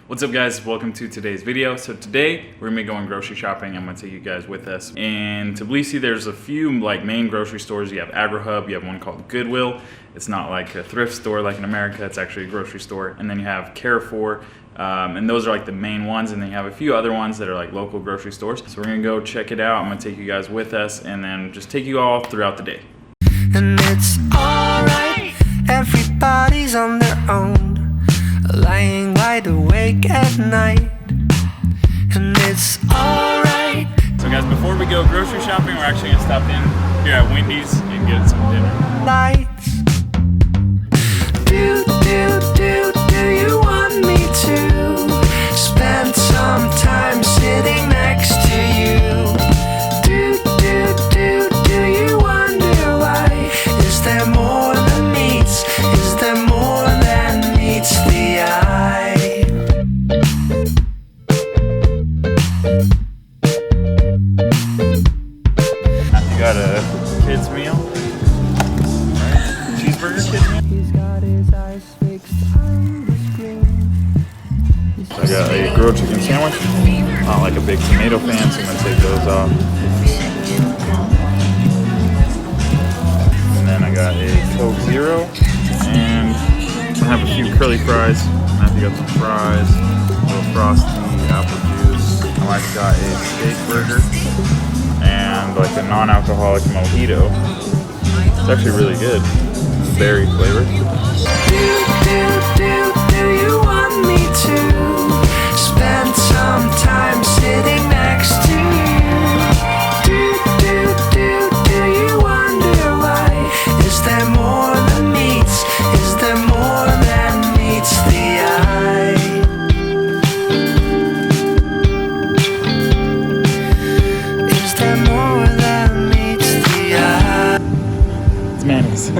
What's up guys, welcome to today's video. So today we're gonna be going grocery shopping. I'm gonna take you guys with us. In Tbilisi there's a few main grocery stores. You have AgriHub, you have one called Goodwill. It's not like a thrift store like in America, it's actually a grocery store. And then you have Carrefour, and those are like the main ones. And then you have a few other ones that are like local grocery stores. So we're gonna go check it out. I'm gonna take you guys with us and then just take you all throughout the day. And it's alright, everybody's on their own, lying wide awake at night. And it's alright. So guys, before we go grocery shopping, we're actually gonna stop in here at Wendys and get some dinner. Lights. Do you want me to spend some time sitting next to you? Do you wonder why? Is there more than meets? Is there more than meets the eye? You got a kid's meal, right? Cheeseburger kid's meal. He's got his eyes fixed on the screen. So I got a grilled chicken sandwich. Not like a big tomato fan, so I'm gonna take those off. And then I got a Coke Zero, and I have a few curly fries. Matthew got some fries, a little frosty, apple juice. My wife got a steak burger and like a non-alcoholic mojito. It's actually really good, berry flavor. Do you want me to spend some time sitting next to you? Do you wonder why? Is there more than meets? Is there more than meets the eye? Is there more than meets the eye? It's mayonnaise.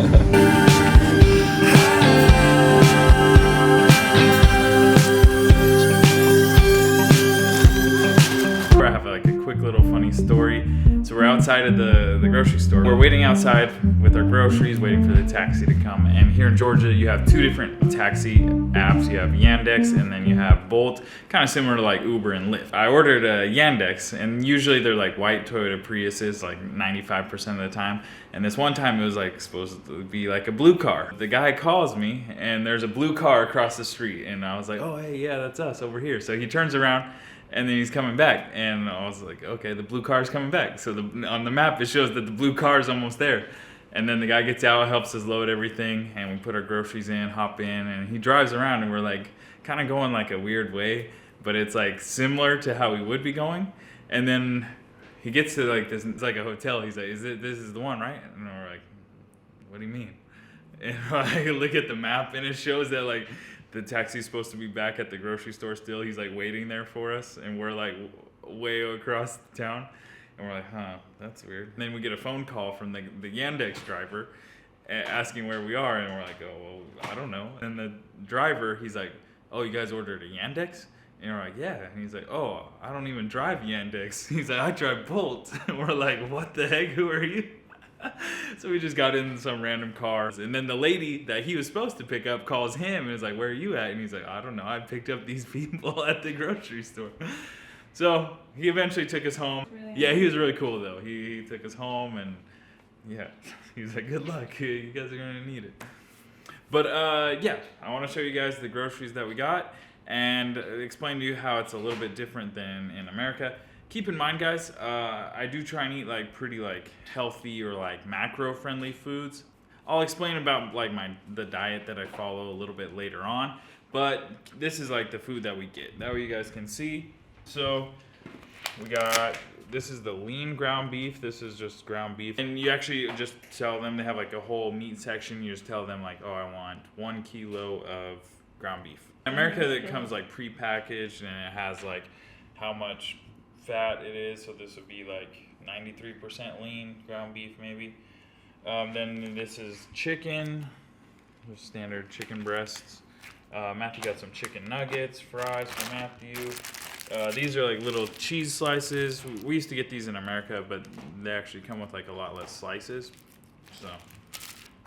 I have like a quick little funny story. So we're outside of the grocery store. We're waiting outside with our groceries, waiting for the taxi to come. And here in Georgia, you have two different taxi apps. You have Yandex and then you have Bolt, kind of similar to like Uber and Lyft. I ordered a Yandex, and usually they're like white Toyota Priuses, like 95% of the time. And this one time it was like supposed to be like a blue car. The guy calls me and there's a blue car across the street. And I was like, oh, hey, yeah, that's us over here. So he turns around and then he's coming back. And I was like, okay, the blue car is coming back. So on the map, it shows that the blue car is almost there. And then the guy gets out, helps us load everything. And we put our groceries in, hop in, and he drives around and we're like kind of going like a weird way, but it's like similar to how we would be going. And then he gets to like this, it's like a hotel. He's like, this is the one, right? And we're like, what do you mean? And I look at the map and it shows that like the taxi's supposed to be back at the grocery store still. He's like waiting there for us and we're like way across town. And we're like, huh, that's weird. And then we get a phone call from the Yandex driver asking where we are. And we're like, oh, well, I don't know. And the driver, he's like, oh, you guys ordered a Yandex? And we're like, yeah. And he's like, oh, I don't even drive Yandex. He's like, I drive Bolt. And we're like, what the heck? Who are you? So we just got in some random car. And then the lady that he was supposed to pick up calls him and is like, where are you at? And he's like, I don't know. I picked up these people at the grocery store. So he eventually took us home. Really? Yeah, he was really cool though. He took us home and yeah, he's like, good luck. You guys are gonna need it. But yeah, I want to show you guys the groceries that we got and explain to you how it's a little bit different than in America. Keep in mind, guys, I do try and eat like pretty like healthy or like macro friendly foods. I'll explain about like the diet that I follow a little bit later on, but this is like the food that we get. That way you guys can see. So we got, this is the lean ground beef. This is just ground beef. And you actually just tell them, they have like a whole meat section. You just tell them like, oh, I want 1 kilo of ground beef. In America, it comes like pre-packaged and it has like how much fat it is. So this would be like 93% lean ground beef maybe. Then this is chicken, just standard chicken breasts. Matthew got some chicken nuggets, fries for Matthew. These are like little cheese slices. We used to get these in America, but they actually come with like a lot less slices. So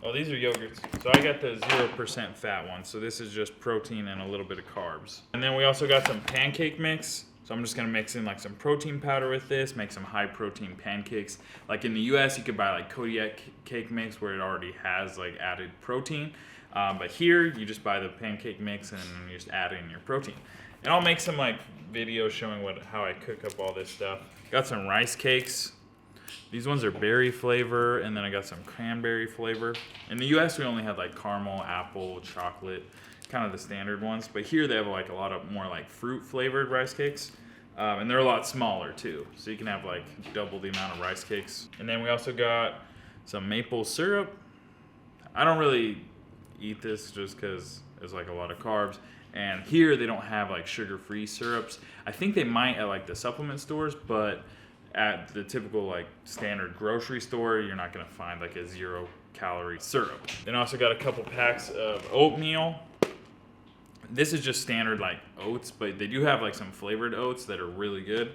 Oh, these are yogurts. So I got the 0% fat one. So this is just protein and a little bit of carbs. And then we also got some pancake mix. So I'm just gonna mix in like some protein powder with this, make some high protein pancakes. Like in the US, you could buy like Kodiak cake mix where it already has like added protein. But here, you just buy the pancake mix and you just add in your protein. And I'll make some like videos showing how I cook up all this stuff. Got some rice cakes. These ones are berry flavor, and then I got some cranberry flavor. In the US, we only had like caramel, apple, chocolate, kind of the standard ones. But here they have like a lot of more like fruit flavored rice cakes. And they're a lot smaller too. So you can have like double the amount of rice cakes. And then we also got some maple syrup. I don't really eat this just because it's like a lot of carbs. And here they don't have like sugar-free syrups. I think they might at like the supplement stores, but at the typical like standard grocery store, you're not gonna find like a 0-calorie syrup. Then I also got a couple packs of oatmeal. This is just standard like oats, but they do have like some flavored oats that are really good.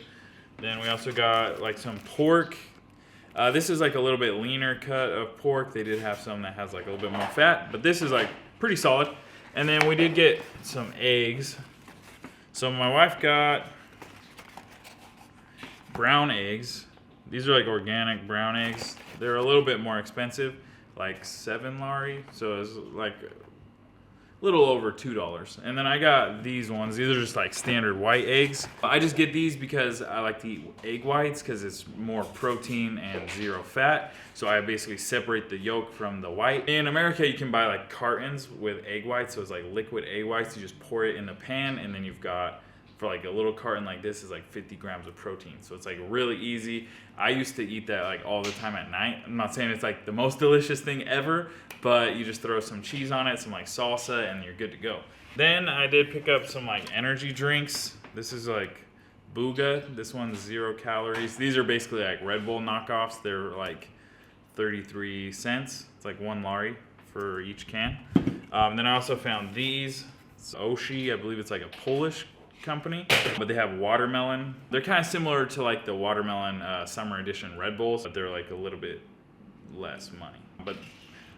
Then we also got like some pork. This is like a little bit leaner cut of pork. They did have some that has like a little bit more fat, but this is like pretty solid. And then we did get some eggs. So my wife got brown eggs. These are like organic brown eggs. They're a little bit more expensive, like 7 lari. So it's like a little over $2. And then I got these ones. These are just like standard white eggs. I just get these because I like to eat egg whites because it's more protein and 0 fat. So I basically separate the yolk from the white. In America, you can buy like cartons with egg whites. So it's like liquid egg whites. You just pour it in the pan, and then you've got, for like a little carton like this, is like 50 grams of protein. So it's like really easy. I used to eat that like all the time at night. I'm not saying it's like the most delicious thing ever, but you just throw some cheese on it, some like salsa, and you're good to go. Then I did pick up some like energy drinks. This is like Booga. This one's 0 calories. These are basically like Red Bull knockoffs. They're like 33 cents. It's like 1 lari for each can. Then I also found these. It's Oshi. I believe it's like a Polish company, but they have watermelon. They're kind of similar to like the watermelon summer edition Red Bulls, but they're like a little bit less money. But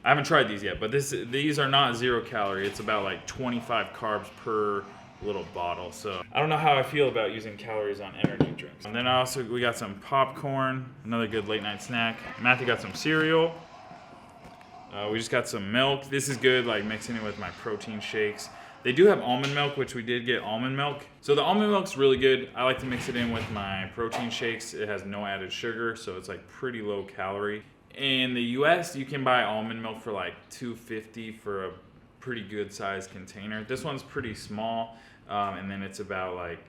I haven't tried these yet, but these are not 0 calorie. It's about like 25 carbs per little bottle. So I don't know how I feel about using calories on energy drinks. And then we got some popcorn, another good late night snack. Matthew got some cereal. We just got some milk. This is good, like mixing it with my protein shakes. They do have almond milk, which we did get almond milk. So the almond milk's really good. I like to mix it in with my protein shakes. It has no added sugar, so it's like pretty low calorie. In the US, you can buy almond milk for like $2.50 for a pretty good sized container. This one's pretty small, and then it's about like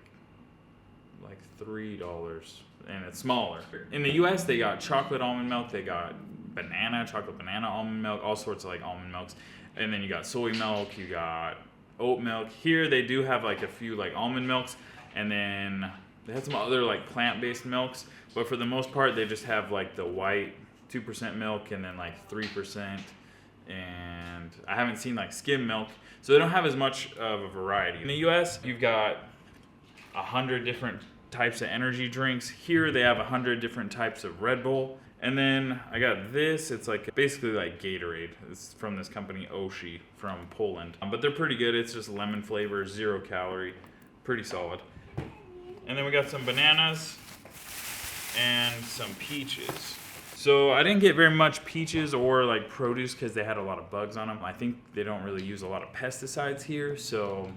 $3, and it's smaller. In the US, they got chocolate almond milk, they got chocolate banana almond milk, all sorts of like almond milks. And then you got soy milk, you got oat milk. Here they do have like a few like almond milks, and then they had some other like plant-based milks, but for the most part they just have like the white 2% milk and then like 3%, and I haven't seen like skim milk, so they don't have as much of a variety. In the US, you've got 100 different types of energy drinks. Here they have 100 different types of Red Bull. And then I got this. It's like basically like Gatorade. It's from this company Oshi from Poland. But they're pretty good. It's just lemon flavor, 0 calorie, pretty solid. And then we got some bananas and some peaches. So I didn't get very much peaches or like produce because they had a lot of bugs on them. I think they don't really use a lot of pesticides here, so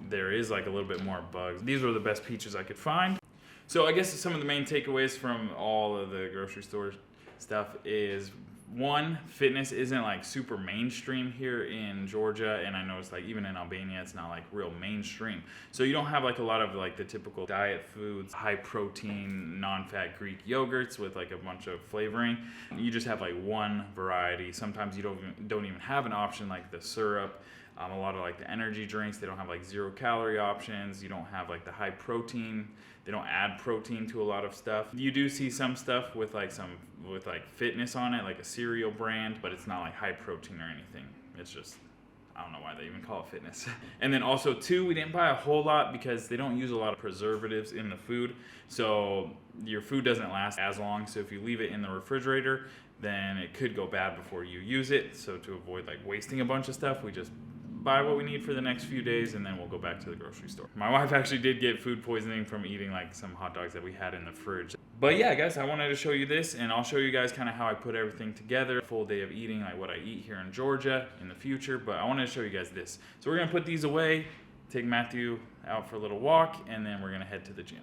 there is like a little bit more bugs. These were the best peaches I could find. So I guess some of the main takeaways from all of the grocery store stuff is, one, fitness isn't like super mainstream here in Georgia, and I noticed like even in Albania it's not like real mainstream. So you don't have like a lot of like the typical diet foods, high protein, non-fat Greek yogurts with like a bunch of flavoring. You just have like one variety. Sometimes you don't even have an option like the syrup. A lot of like the energy drinks, they don't have like 0 calorie options. You don't have like the high protein. They don't add protein to a lot of stuff. You do see some stuff with like fitness on it, like a cereal brand, but it's not like high protein or anything. It's just, I don't know why they even call it fitness. And then also too, we didn't buy a whole lot because they don't use a lot of preservatives in the food. So your food doesn't last as long. So if you leave it in the refrigerator, then it could go bad before you use it. So to avoid like wasting a bunch of stuff, we just buy what we need for the next few days, and then we'll go back to the grocery store. My wife actually did get food poisoning from eating like some hot dogs that we had in the fridge. But yeah, guys, I wanted to show you this, and I'll show you guys kind of how I put everything together. Full day of eating, like what I eat here in Georgia in the future. But I wanted to show you guys this. So we're gonna put these away, take Matthew out for a little walk, and then we're gonna head to the gym.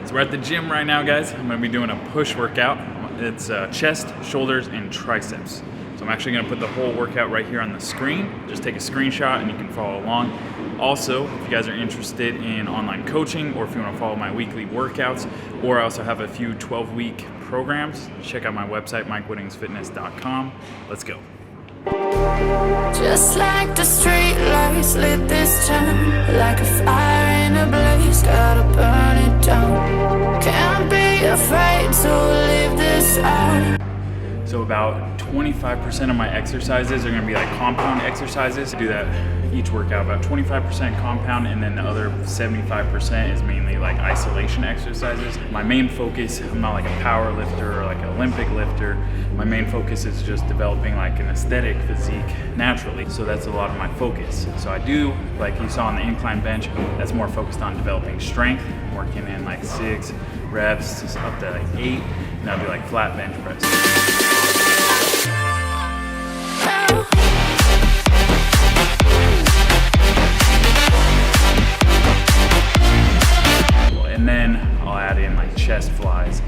So we're at the gym right now, guys. I'm gonna be doing a push workout. It's chest, shoulders, and triceps. So I'm actually gonna put the whole workout right here on the screen. Just take a screenshot and you can follow along. Also, if you guys are interested in online coaching, or if you wanna follow my weekly workouts, or I also have a few 12-week programs, check out my website, mikewittingsfitness.com. Let's go. Just like the street lights lit this town, like a fire in a blaze, gotta burn it down. Can't be afraid to leave this out. So about 25% of my exercises are gonna be like compound exercises. I do that each workout, about 25% compound, and then the other 75% is mainly like isolation exercises. My main focus, I'm not like a power lifter or like an Olympic lifter. My main focus is just developing like an aesthetic physique naturally. So that's a lot of my focus. So I do, like you saw on the incline bench, that's more focused on developing strength, working in like 6 reps up to like 8, and I'll do like flat bench press. And then I'll add in like chest flies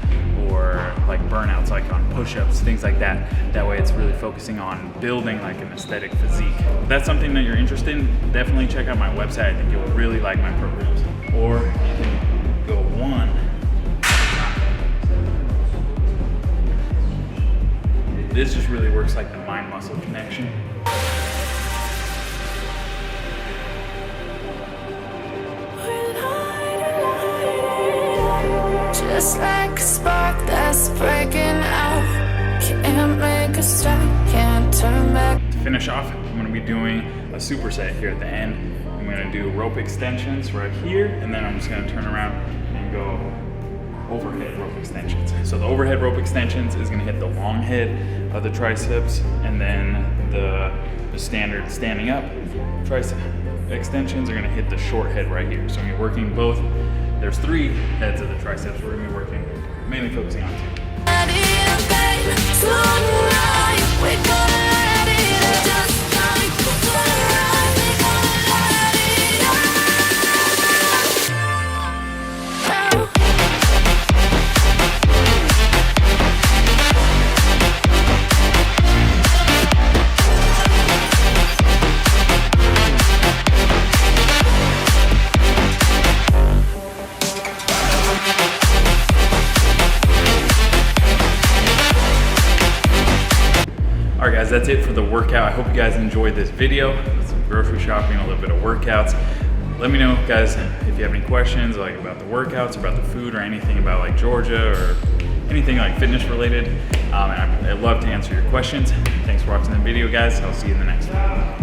or like burnouts, like on push-ups, things like that. That way it's really focusing on building like an aesthetic physique. If that's something that you're interested in, definitely check out my website. I think you'll really like my programs. Or you can go one. This just really works like the mind-muscle connection. Just like a spark that's breaking out, can't make a stop, can't turn back. To finish off, I'm gonna be doing a superset here at the end. I'm gonna do rope extensions right here, and then I'm just gonna turn around and go overhead rope extensions. So the overhead rope extensions is gonna hit the long head of the triceps, and then the standard standing up tricep extensions are gonna hit the short head right here. So you're working both. There's 3 heads of the triceps. We're gonna be working, mainly focusing on 2. Alright guys, that's it for the workout. I hope you guys enjoyed this video. Some grocery shopping, a little bit of workouts. Let me know, guys, if you have any questions like about the workouts, about the food, or anything about like Georgia, or anything like fitness related. And I'd love to answer your questions. Thanks for watching the video, guys. I'll see you in the next one.